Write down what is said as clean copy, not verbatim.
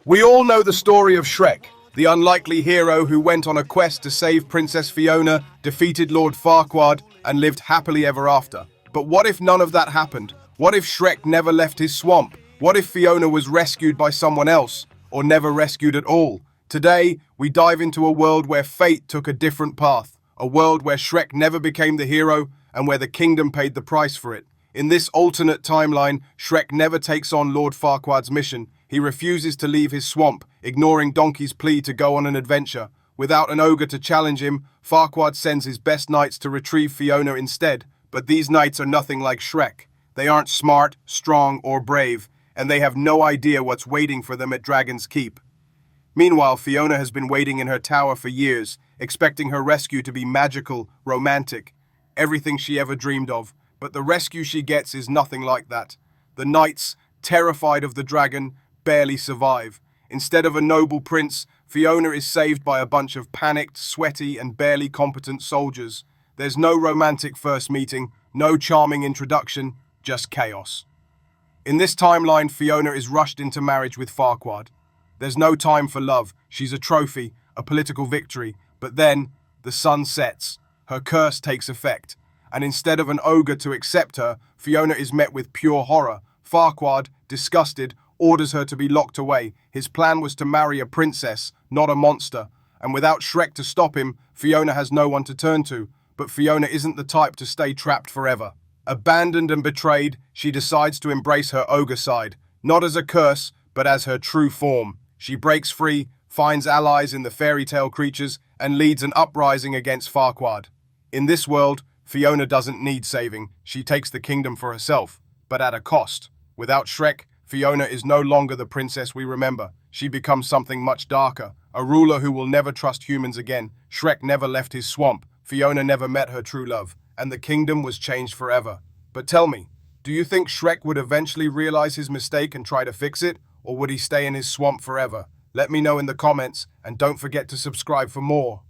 We all know the story of Shrek, the unlikely hero who went on a quest to save Princess Fiona, defeated Lord Farquaad, and lived happily ever after. But what if none of that happened? What if Shrek never left his swamp? What if Fiona was rescued by someone else, or never rescued at all? Today, we dive into a world where fate took a different path, a world where Shrek never became the hero, and where the kingdom paid the price for it. In this alternate timeline, Shrek never takes on Lord Farquaad's mission. He refuses to leave his swamp, ignoring Donkey's plea to go on an adventure. Without an ogre to challenge him, Farquaad sends his best knights to retrieve Fiona instead. But these knights are nothing like Shrek. They aren't smart, strong, or brave, and they have no idea what's waiting for them at Dragon's Keep. Meanwhile, Fiona has been waiting in her tower for years, expecting her rescue to be magical, romantic, everything she ever dreamed of. But the rescue she gets is nothing like that. The knights, terrified of the dragon, barely survive. Instead of a noble prince, Fiona is saved by a bunch of panicked, sweaty, and barely competent soldiers. There's no romantic first meeting, no charming introduction, just chaos. In this timeline, Fiona is rushed into marriage with Farquaad. There's no time for love. She's a trophy, a political victory. But then, the sun sets. Her curse takes effect. And instead of an ogre to accept her, Fiona is met with pure horror. Farquaad, disgusted, orders her to be locked away. His plan was to marry a princess, not a monster. And without Shrek to stop him, Fiona has no one to turn to. But Fiona isn't the type to stay trapped forever. Abandoned and betrayed, she decides to embrace her ogre side, not as a curse, but as her true form. She breaks free, finds allies in the fairy tale creatures, and leads an uprising against Farquaad. In this world, Fiona doesn't need saving. She takes the kingdom for herself, but at a cost. Without Shrek, Fiona is no longer the princess we remember. She becomes something much darker, a ruler who will never trust humans again. Shrek never left his swamp. Fiona never met her true love, and the kingdom was changed forever. But tell me, do you think Shrek would eventually realize his mistake and try to fix it, or would he stay in his swamp forever? Let me know in the comments, and don't forget to subscribe for more.